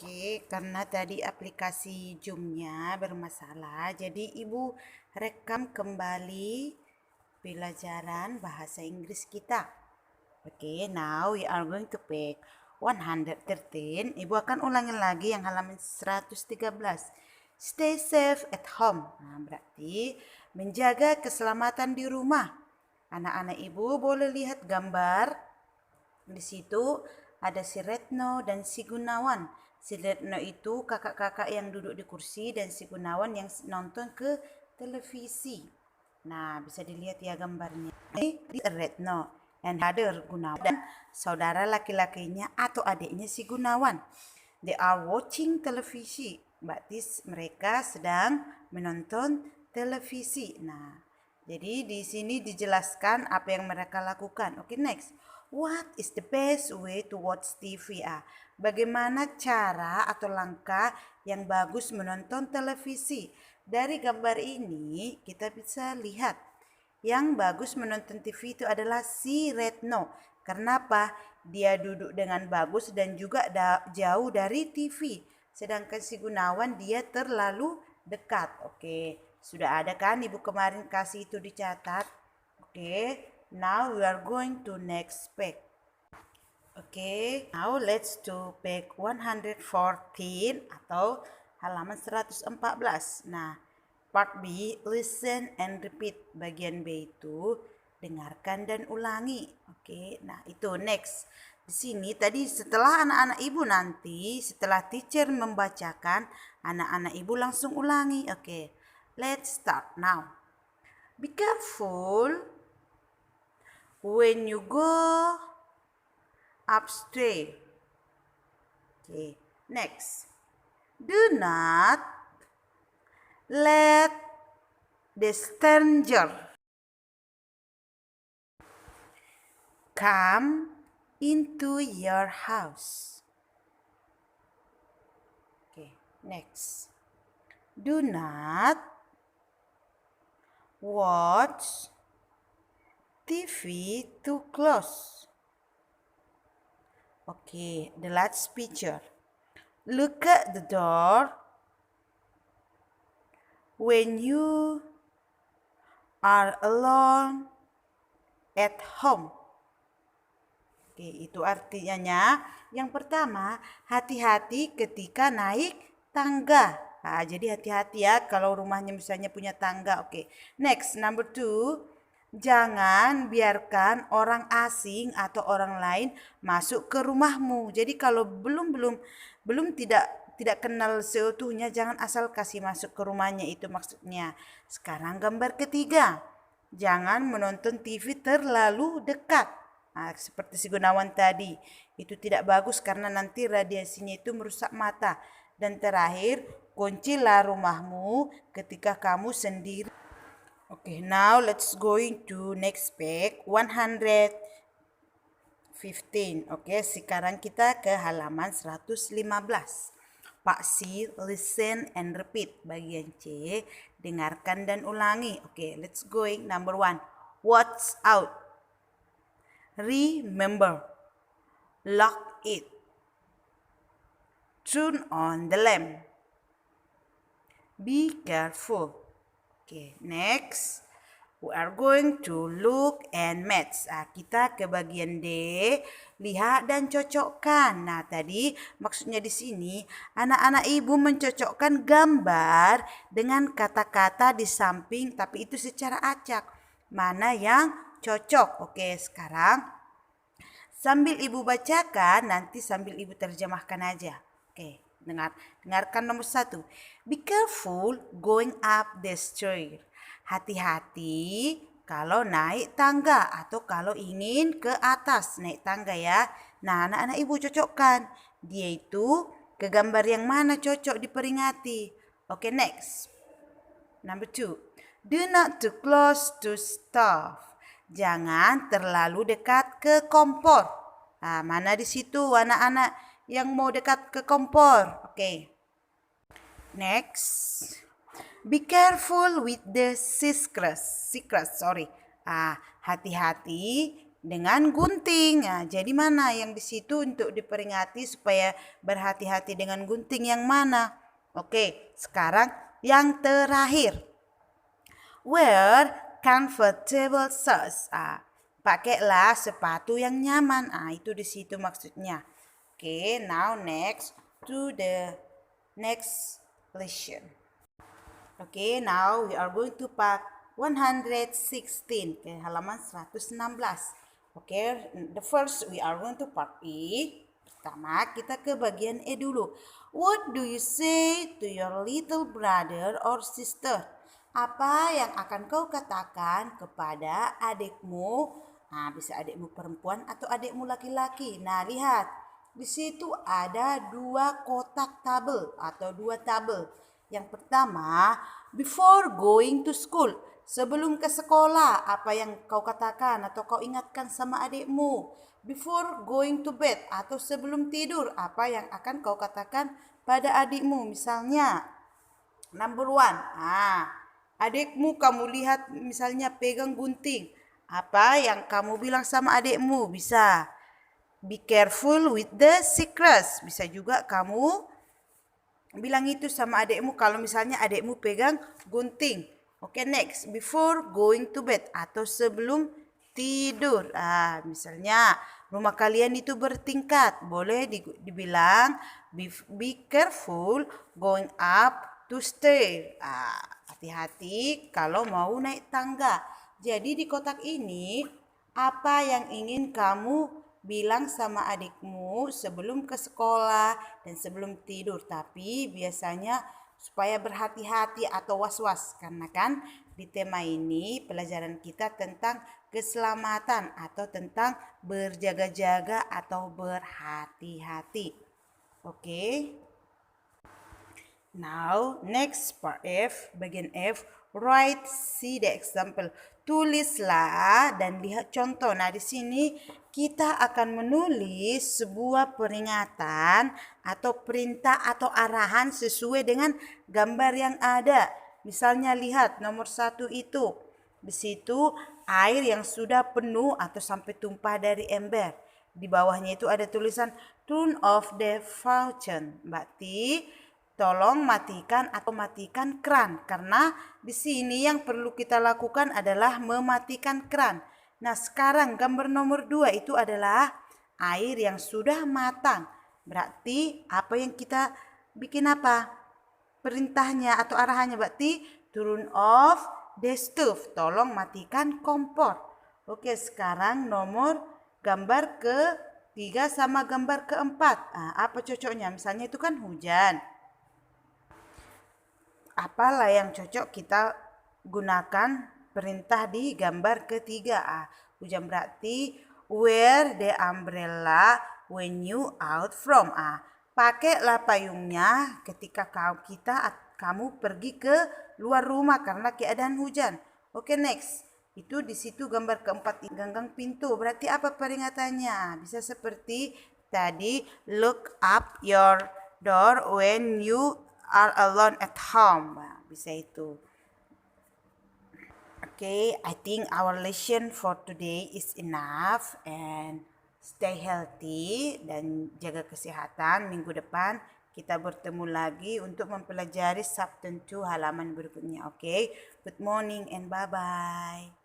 Oke, karena tadi aplikasi Zoom-nya bermasalah, jadi Ibu rekam kembali pelajaran bahasa Inggris kita. Oke, now we are going to pick 113. Ibu akan ulangi lagi yang halaman 113. Stay safe at home. Nah, berarti menjaga keselamatan di rumah. Anak-anak Ibu boleh lihat gambar. Di situ ada si Retno dan si Gunawan. Si Retno itu kakak-kakak yang duduk di kursi dan si Gunawan yang nonton ke televisi. Nah, bisa dilihat ya gambarnya. Ini Retno and other Gunawan dan saudara laki-lakinya atau adiknya si Gunawan. They are watching televisi. Berarti mereka sedang menonton televisi. Nah, jadi di sini dijelaskan apa yang mereka lakukan. Oke, next. What is the best way to watch TV? Bagaimana cara atau langkah yang bagus menonton televisi? Dari gambar ini kita bisa lihat yang bagus menonton TV itu adalah si Retno. Kenapa? Dia duduk dengan bagus dan juga jauh dari TV. Sedangkan si Gunawan dia terlalu dekat. Oke, sudah ada kan Ibu kemarin kasih itu dicatat. Oke, now we are going to next page. Oke, now let's to page 114 atau halaman 114. Nah, part B, listen and repeat. Bagian B itu dengarkan dan ulangi. Oke, nah itu next. Di sini tadi setelah anak-anak Ibu nanti, setelah teacher membacakan, anak-anak Ibu langsung ulangi. Oke, let's start now. Be careful when you go upstairs. Okay, next. Do not let the stranger come into your house. Okay, next. Do not watch TV too close. Okay, the last picture. Look at the door when you are alone at home. Oke, itu artinya yang pertama, hati-hati ketika naik tangga. Nah, jadi hati-hati ya kalau rumahnya misalnya punya tangga. Oke, next, number 2. Jangan biarkan orang asing atau orang lain masuk ke rumahmu. Jadi kalau belum tidak kenal seutuhnya, jangan asal kasih masuk ke rumahnya, itu maksudnya. Sekarang gambar ketiga. Jangan menonton TV terlalu dekat. Nah, seperti si Gunawan tadi, itu tidak bagus karena nanti radiasinya itu merusak mata. Dan terakhir, kuncilah rumahmu ketika kamu sendiri. Okay, now let's going to next page 115. Okay, sekarang kita ke halaman 115. Pak C, listen and repeat. Bagian C, dengarkan dan ulangi. Okay, let's going. Number 1, watch out. Remember, lock it. Turn on the lamp. Be careful. Okay, next. We are going to look and match. Kita ke bagian D, lihat dan cocokkan. Nah, tadi maksudnya di sini anak-anak Ibu mencocokkan gambar dengan kata-kata di samping, tapi itu secara acak. Mana yang cocok? Oke, sekarang sambil Ibu bacakan, nanti sambil Ibu terjemahkan aja. Oke, dengarkan nomor 1. Be careful going up the stairs. Hati-hati kalau naik tangga atau kalau ingin ke atas naik tangga ya. Nah, anak-anak Ibu cocokkan. Dia itu ke gambar yang mana cocok diperingati. Oke, next. Number 2. Do not too close to stove. Jangan terlalu dekat ke kompor. Nah, mana di situ anak-anak yang mau dekat ke kompor? Oke. Next. Be careful with the secrets. Hati-hati dengan gunting. Nah, jadi mana yang di situ untuk diperingati supaya berhati-hati dengan gunting yang mana? Oke, sekarang yang terakhir. Wear comfortable shoes. Pakailah sepatu yang nyaman. Itu di situ maksudnya. Oke, now next to the next lesson. Okay, now we are going to part 116 ke halaman 116. Okay, the first we are going to part E. Pertama kita ke bagian E dulu. What do you say to your little brother or sister? Apa yang akan kau katakan kepada adikmu? Nah, bisa adikmu perempuan atau adikmu laki-laki. Nah, lihat. Di situ ada dua kotak tabel atau dua tabel. Yang pertama, before going to school. Sebelum ke sekolah, apa yang kau katakan atau kau ingatkan sama adikmu? Before going to bed atau sebelum tidur, apa yang akan kau katakan pada adikmu? Misalnya, number one, adikmu kamu lihat misalnya pegang gunting. Apa yang kamu bilang sama adikmu? Bisa, be careful with the secrets. Bisa juga kamu bilang itu sama adikmu kalau misalnya adikmu pegang gunting. Oke, next. Before going to bed atau sebelum tidur. Misalnya rumah kalian itu bertingkat. Boleh dibilang be careful going up to stair. Hati-hati kalau mau naik tangga. Jadi di kotak ini apa yang ingin kamu bilang sama adikmu sebelum ke sekolah dan sebelum tidur. Tapi biasanya supaya berhati-hati atau was-was. Karena kan di tema ini pelajaran kita tentang keselamatan atau tentang berjaga-jaga atau berhati-hati. Oke. Now, next part F, bagian F, write, see the example. Tulislah dan lihat contoh. Nah, di sini kita akan menulis sebuah peringatan atau perintah atau arahan sesuai dengan gambar yang ada. Misalnya lihat nomor 1 itu. Di situ air yang sudah penuh atau sampai tumpah dari ember. Di bawahnya itu ada tulisan turn off the fountain. Berarti tolong matikan atau matikan keran. Karena di sini yang perlu kita lakukan adalah mematikan keran. Nah, sekarang gambar nomor 2 itu adalah air yang sudah matang. Berarti apa yang kita bikin apa? Perintahnya atau arahannya berarti turn off the stove. Tolong matikan kompor. Oke, sekarang nomor gambar ke-3 sama gambar ke-4. Apa cocoknya? Misalnya itu kan hujan. Apalah yang cocok kita gunakan perintah di gambar ke-3. Hujan berarti wear the umbrella when you out from. Pakailah payungnya ketika kamu pergi ke luar rumah karena keadaan hujan. Oke, next. Itu di situ gambar ke-4 ganggang pintu. Berarti apa peringatannya? Bisa seperti tadi, look up your door when you are alone at home. Bisa itu. Okay, I think our lesson for today is enough and stay healthy dan jaga kesehatan. Minggu depan kita bertemu lagi untuk mempelajari subtentu halaman berikutnya. Okay, good morning and bye-bye.